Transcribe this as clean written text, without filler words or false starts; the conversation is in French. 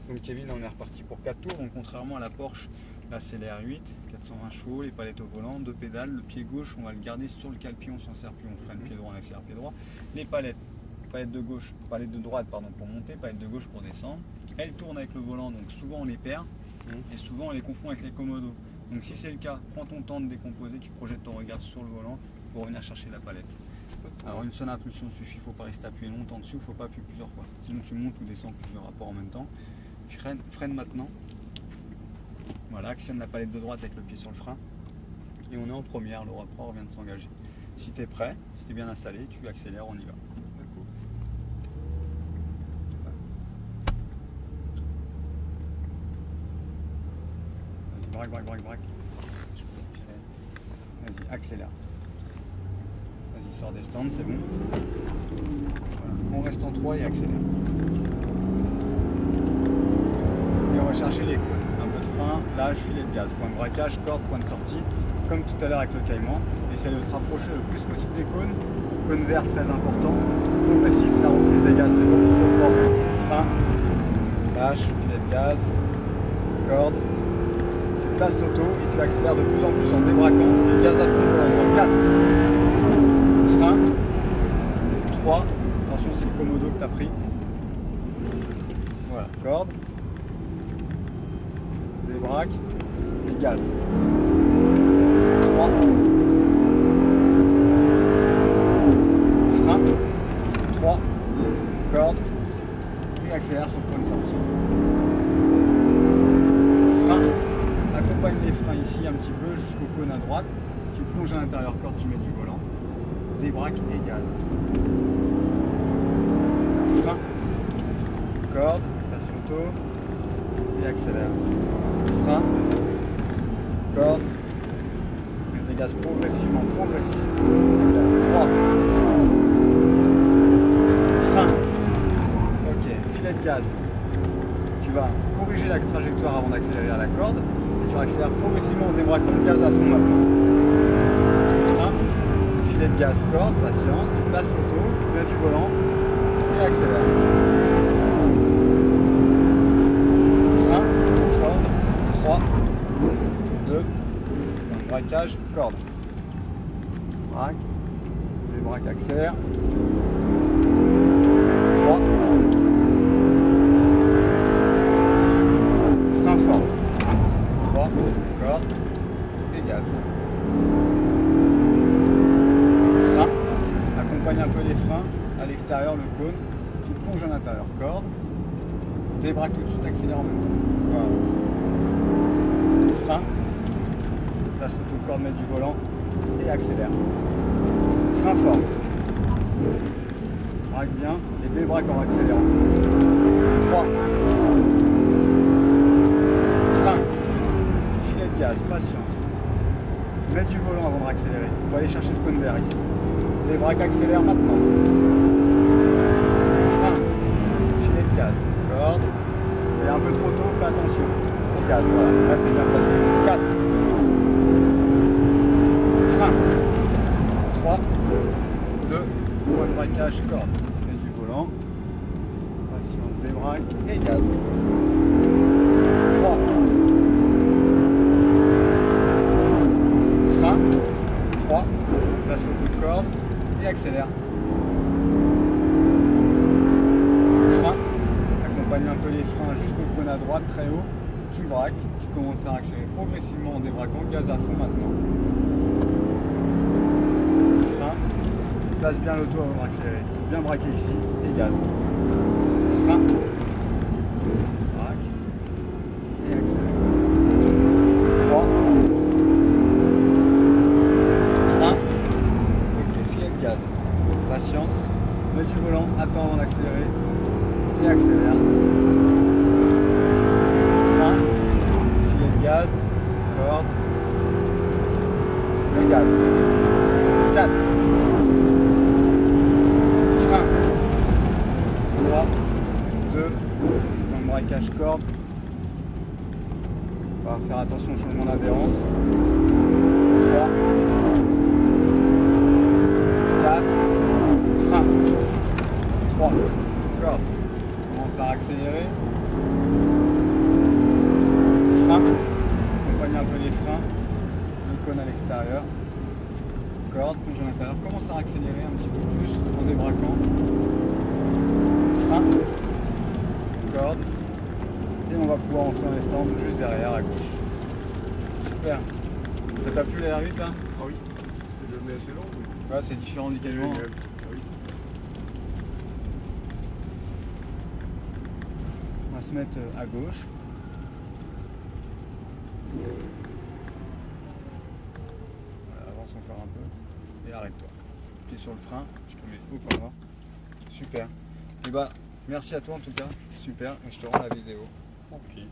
Donc Kevin, là on est reparti pour 4 tours, donc contrairement à la Porsche, là c'est les R8, 420 chevaux, les palettes au volant, 2 pédales, le pied gauche on va le garder sur le cale-pied, on s'en sert plus, on freine pied droit, on accélère pied droit. Les palettes de droite pardon, pour monter, palettes de gauche pour descendre. Elles tournent avec le volant, donc souvent on les perd et souvent on les confond avec les commodos. Donc si c'est le cas, prends ton temps de décomposer, tu projettes ton regard sur le volant pour venir chercher la palette. Alors une seule impulsion suffit, il ne faut pas rester appuyé longtemps dessus, il ne faut pas appuyer plusieurs fois. Sinon tu montes ou descends plusieurs rapports en même temps. Freine maintenant. Voilà, actionne la palette de droite avec le pied sur le frein. Et on est en première, le rapport vient de s'engager. Si tu es prêt, si tu es bien installé, tu accélères, on y va. Vas-y, braque. Vas-y, accélère. Vas-y, sors des stands, c'est bon. Voilà. On reste en 3 et accélère. Et on va chercher les cônes. Un peu de frein, lâche, filet de gaz. Point de braquage, corde, point de sortie. Comme tout à l'heure avec le caïman. Essaye de te rapprocher le plus possible des cônes. Cône vert très important. Progressif, la reprise des gaz, c'est beaucoup trop fort. Frein, lâche, filet de gaz, corde. Tu places l'auto et tu accélères de plus en plus en débraquant. Les gaz à fond de l'endroit. 4. Frein. 3. Attention, c'est le commodo que tu as pris. Voilà, corde. Débraque. Et gaz. 3. Frein. 3. Corde. Et accélère sur le point de sortie. Frein. Accompagne les freins ici un petit peu jusqu'au cône à droite. Tu plonges à l'intérieur, corde, tu mets du volant. Débraque et gaz. Frein. Corde. Passe l'auto. Et accélère. Frein. Corde. Prise des gaz progressivement, progressif. 3. Frein. Ok, filet de gaz. Tu vas corriger la trajectoire avant d'accélérer à la corde. Et tu accélères progressivement en débraquant le gaz à fond maintenant. Frein. Filet de gaz, corde, patience. Tu places l'auto, mets du volant et accélère. Frein. Fort. 3. 2. Braquage, corde. Braque. Débraque, accélère. 3. Frein fort. 3. Corde. Et gaz. Frein. Accompagne un peu les freins. À l'extérieur, le cône. Tu plonges à l'intérieur. Corde. Débraque tout de suite, accélère en même temps. Voilà. Frein. Place l'autocorde, met du volant et accélère. Frein fort. Braque bien et débraque en accélérant. 3. Frein. Filet de gaz, patience. Mets du volant avant de accélérer. Il faut aller chercher le cône vert ici. Débraque, accélère maintenant. Frein. Filet de gaz. Corde. Et un peu trop tôt, fais attention. Et gaz, voilà. Là, t'es bien placé. 4. Frein. 3, 2, point de braquage, corde. Et du volant. Patience, débraque et gaz. 3. Frein. 3. Place l'auto de corde et accélère. Frein. Accompagne un peu les freins jusqu'au cône à droite, très haut. Tu braques. Tu commences à accélérer progressivement en débraquant. Gaz à fond maintenant. Place bien l'auto avant d'accélérer. Bien braquer ici et gaz. Frein. Braque. Et accélère. 3. Frein. Ok, filet de gaz. Patience. Mets du volant, attends avant d'accélérer. Et accélère. Frein. Filet de gaz. Corde. Et gaz. 4. 3, 2, point de braquage corde. On va faire attention au changement d'adhérence. 3, 4, frein. 3, corde. On commence à accélérer. accélérer un petit peu plus en débraquant. Frein, corde, et on va pouvoir entrer dans les stands juste derrière à gauche. Super. Ça t'a plu la R8 là? Ah oui, c'est devenu assez long. Oui. Ouais, c'est différent du camion. Génial. Ah oui. On va se mettre à gauche. Voilà, avance encore un peu et arrête-toi. Pied sur le frein, je te mets au point mort. Super. Et bah, merci à toi en tout cas. Super. Et je te rends la vidéo. Ok.